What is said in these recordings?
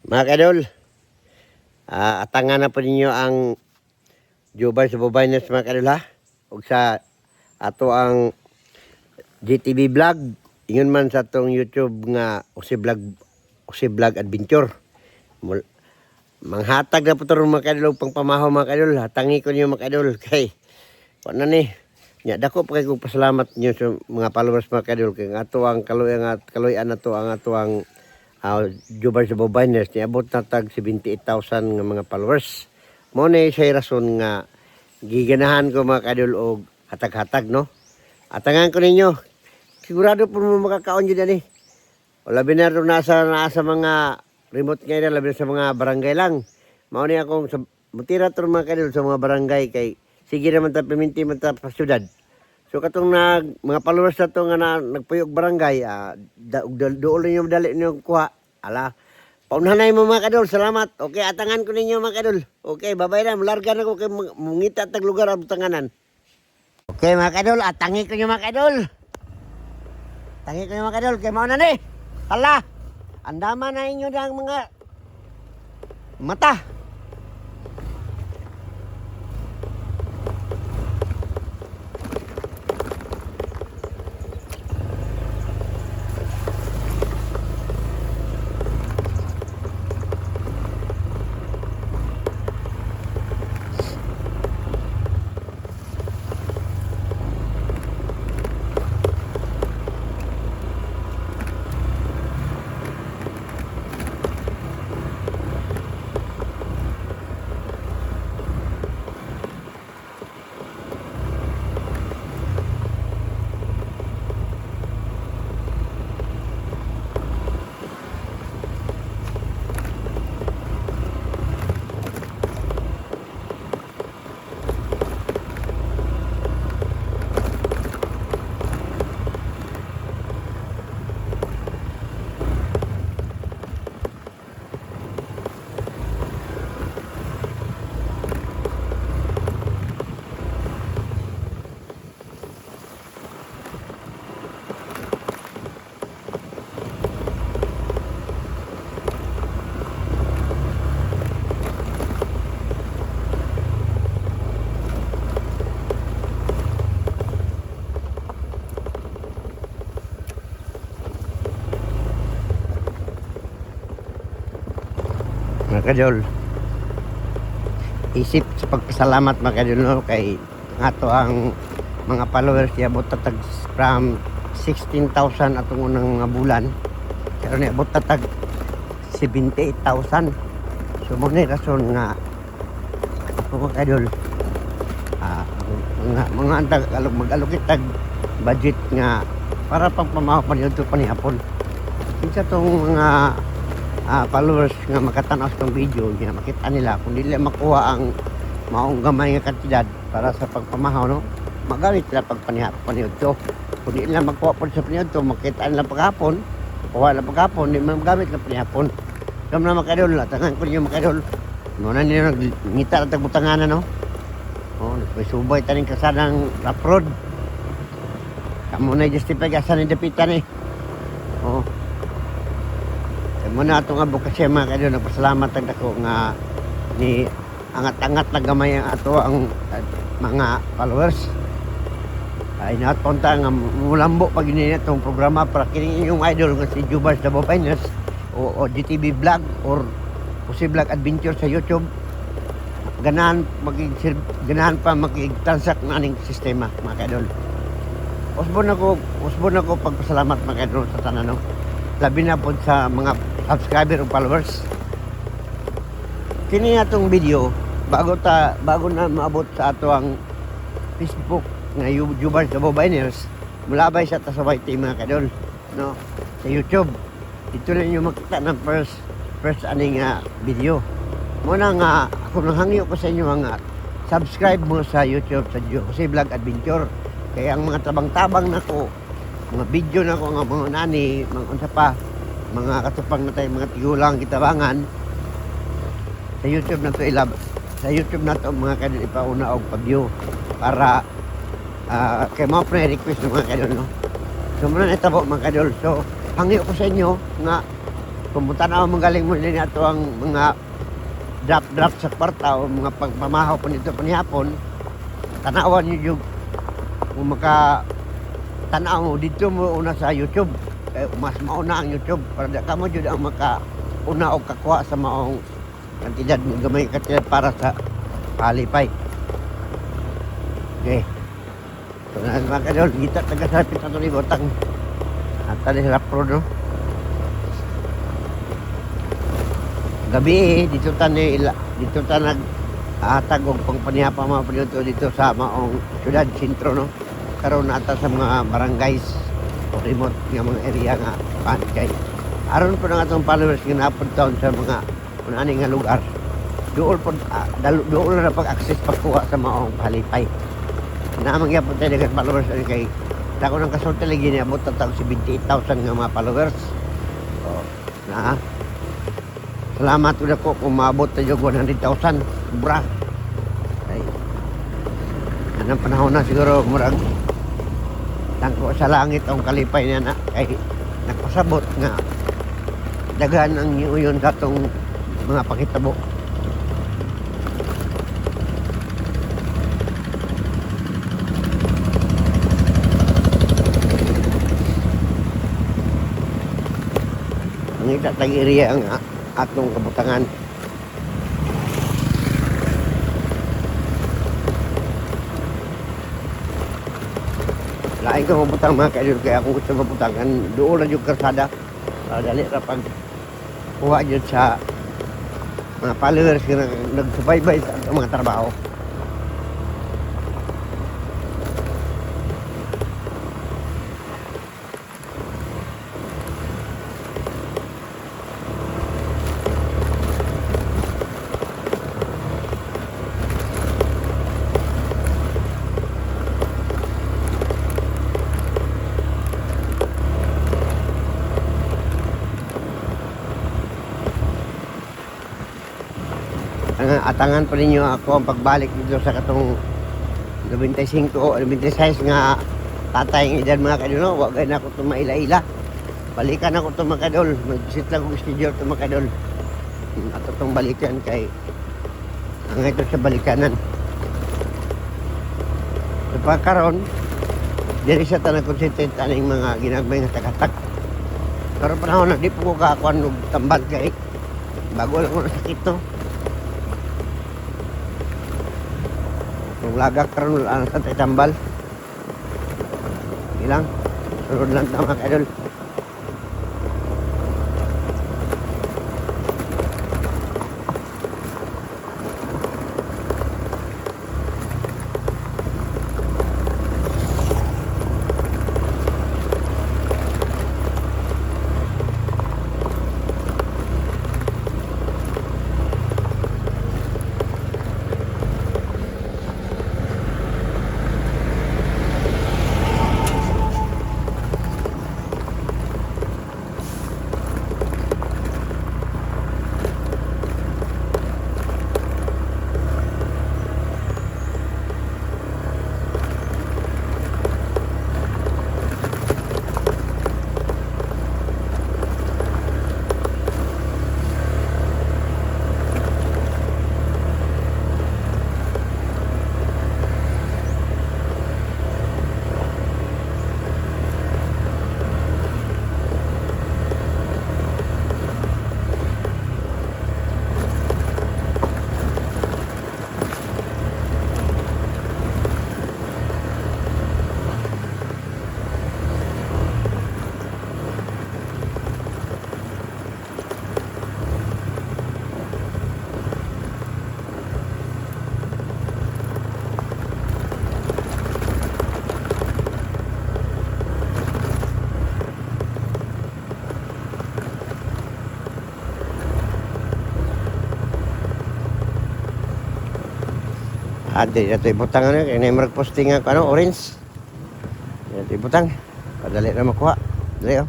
Mga kadol, atangan na po ninyo ang Jubal sa Bobayners mga kadol ha. Ug sa ato ang GTV vlog, ingon man sa atong YouTube nga Usi Vlog Adventure. Manghatag na po ito mga kadol pang pamahaw mga kadol. Hatangi ko niyo mga kadol kay wala ni. Nya dako pa kay kong pasalamat niyo sa mga followers mga kadol kay ato ang kaluyan na to ang ato ang Jubal sa Bobayners niabot na tag 78,000 nga mga followers. Mo na siya rason nga giganahan ko mga kadol og hatag-hatag no. Atangan ko ninyo. Sigurado po mo makakaon dyan eh. O labi na rin nasa mga remote ngayon, labi na sa mga barangay lang. Mauni akong mutira ito mga kadol sa mga barangay kay sige naman ta piminti man ta sa syudad. So katong mga followers na ito nga nagpuyog barangay, doon ninyo madali ninyo kuha. Ala, paunhanay mo mga kadol, salamat. Okay, atangan ko ninyo mga kadol. Okay, babay na, malarga na ko kay mungita tag lugar ang tanganan. Okay mga kadol, atangi ko nyo mga kadol. Tangi ko nyo mga kadol, kay mauna ni. Hala, andama na inyo ng mga mata. Mga kadol, isip sa pagpasalamat mga kadol no, kay ato ang mga followers yabot tatag from 16,000 atong unang mga bulan pero niabot tatag 78,000. So mo ni rason nga ako mga kadol mga antag mag-alokit tag budget nga para pagpamahaw pa niyo pa ni hapon kinsa tong mga followers nga makatanaw sa video nga makita nila kung dili makuha ang maong gamay nga kantidad para sa pagpamahaw no, magamit nila pagpaniud to. Kung di nila makuha po sa paniud to, makita nila paghapon, kuha nila paghapon, di man magamit na panihapon. Kamo na makadol, tangan ko niyo makadol. Muna nila nagngita na tagbutanganan no. Oh, may subay taning kasadang rough road. Kamo na justify asan ni dapitan eh. Oh. Muna itong abokasya mga kadol, nagpasalamat ang dako nga ni angat-angat na gamay ang ato ang mga followers. Ay napunta nga mulambo pag yun itong programa para kining inyong idol nga si Jubal sa Bobayners o GTV Vlog or Usi Vlog Adventure sa YouTube. Ganahan pa makig-transact na aning sistema mga kadol. Usbon ako pagpasalamat mga kadol sa tanan no. Labi na po sa mga subscriber o followers. Kini atong video bago na maabot sa ato ang Facebook nga Jubal sa Bobayners, mulabay sa tasaway team mga kadol no sa YouTube. Dito na niyo makita ng first aning video. Muna nga ako nanghangyo ko sa inyo mga subscribe mo sa YouTube sa Usi Vlog Adventure. Kaya ang mga tabang-tabang nako mga video na ko nga mga nani, mga unsa pa, mga katupang na tayo, mga tigulang kitabangan sa YouTube na to sa YouTube na to mga kadol ipauna og pa-view para kay mga pre-request ng mga kadol no. So muna natabo mga kadol. So hangyo ko sa inyo nga kung tanaw magaling mo din ato ang mga drop sa kwarta o mga pagpamahaw pa nito panihapon, tanawan nyo yung kung maka tanaw mo dito mo una sa YouTube. Mas mauna ang YouTube para da kamo jud ang maka una og kakuha sa maong kantidad ng gamay kantidad para sa palipay. Okay. So na mga kadol, kita taga-sapit ato ni botang. At tali sa pro no. Gabi dito ta nag atag og pangpanihapa mga panyuto dito sa maong syudad sentro no. Karon ata sa mga barangays o remote nga mga area nga pankay. Aron po na atong followers nga napod taon sa mga unani nga lugar. Dool na pag-access pagkuha sa maong palipay. Naamang yapon tayo ng followers kay dako ng kasulti lagi niya abot na 78,000 nga mga followers. O, na salamat ulit ko kung maabot tayo 100,000. Sobra. Ay, anong panahon na siguro murag tangko sa langit ang kalipay niya na kay nagpasabot nga daghan ang yun katong mga pakitabo. Ang itatag area ang atong kabutangan. Lain ka mabutang mga kaidol kaya kung gusto mabutangan doon na yung karsada dali na pag kuha dyan sa mga followers na nagsubaybay sa mga trabaho. Atangan pa ninyo ako ang pagbalik dito sa katong 95 o 96 nga tatay ng edad mga kadol. Huwag na ako itong maila-ila. Balikan ako itong mga kadol. Mag-visit lang kong studio itong mga kadol. At itong balikan kay ang ito sa balikanan. So pagkaroon, diri sa tanang consented aning mga ginagmay nga tagatak. Pero panahon na di po ko kakakuan ng tambal kay bago lang ko nasakit to. Kung lagak karon wala na sa tambal. Ilang sunod lang tama kadol. Adi ito ibutang ano kaya na posting ako ano orange. Ito ibutang padali na makuha. Dali oh.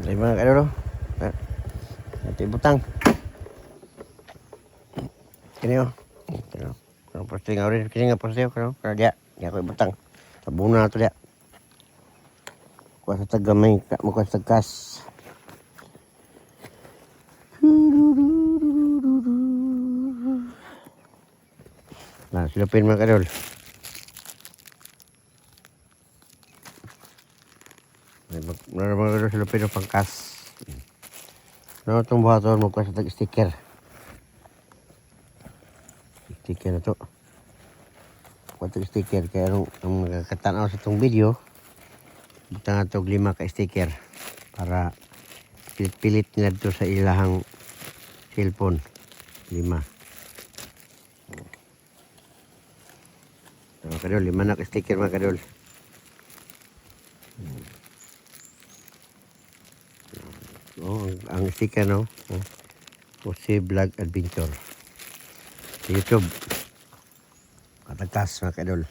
Dali mga kadolo. Ito ibutang. Kini oh. Kano posting orange kini nga posting kano kada dia. Ya ko ibutang. Sabuna na to dia. Kuha sa tagamay mo kuha sa gas. silupin mga kadol. Mga kadol, silupin ng pangkas. Ano itong buhaton mo sa tag-sticker. Sticker na to. Kuha sticker kaya ang nakakatanaw sa itong video. Buta nga ito 5 ka sticker para pilit-pilit nila ito sa ilahang cellphone. 5. Mga kadol, 5 na ka sticker mga kadol. Ang sticker no. Jose Vlog Adventure. Sa YouTube. Katagkas mga kadol.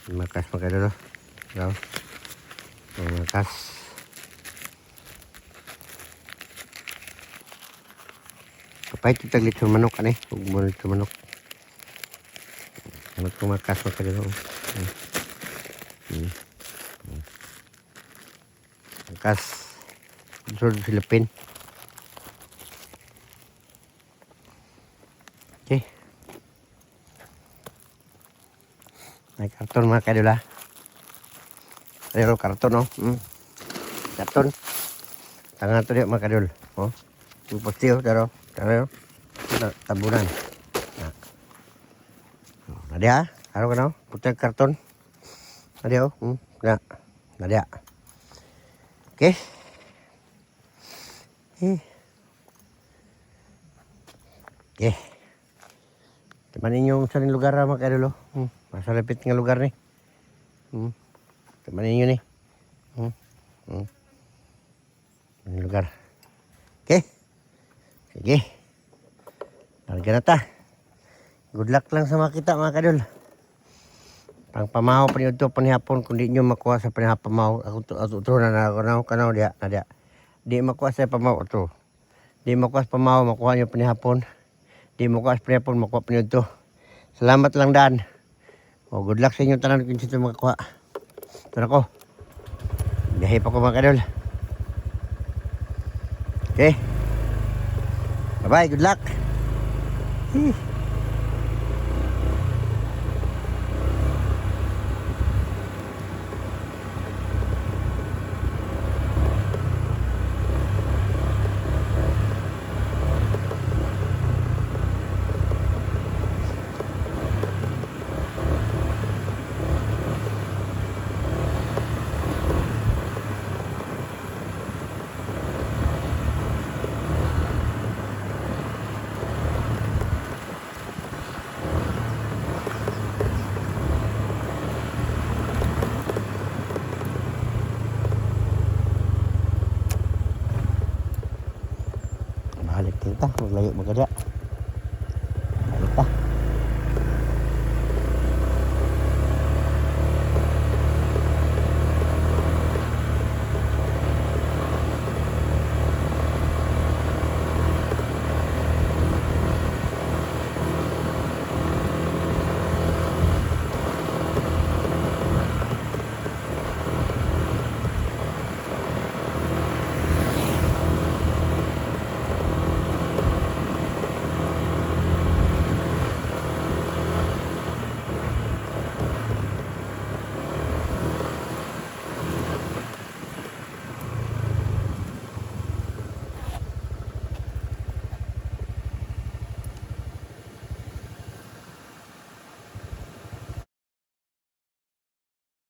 Makas mga kadol. Raw. Makas. Kapay ito taglit sa manok ane. Huwag mo sa manok. Ano itong makas mga kadol. Makas. Sa Philippines. Okay. May karton mga kadol ha. Pero karton no. Karton. Tangan to dia mga kadol. Oh. Yung postiyo daro. Daro. Tabunan. Nah. Nadia, ano ka no? Putih karton. Nadia oh. Nah. Nadia. Okay. Okay. Temanin yung saling lugar mga kadol. Masa lapit nga lugar ni. Temanin nyo ni. Ang lugar. Okay. Sige. Larga na ta. Good luck lang sa makita mga kadol. Pang pamahaw pa niyo ito panihapon. Kung di nyo makuha sa panihapamaw. Ako ito na kanaw diya. Di makuha sa pamaw ito. Di makuha sa pamaw. Makuha nyo panihapon. Di makuha sa panihapon. Makuha pa niyo ito. Salamat lang daan. O good luck sa inyo tanan kung sino makakuha. Ito na ko. Biyahe pa ko mga kadol. Okay. Bye-bye. Good luck. Balik kita. Maglayo magada.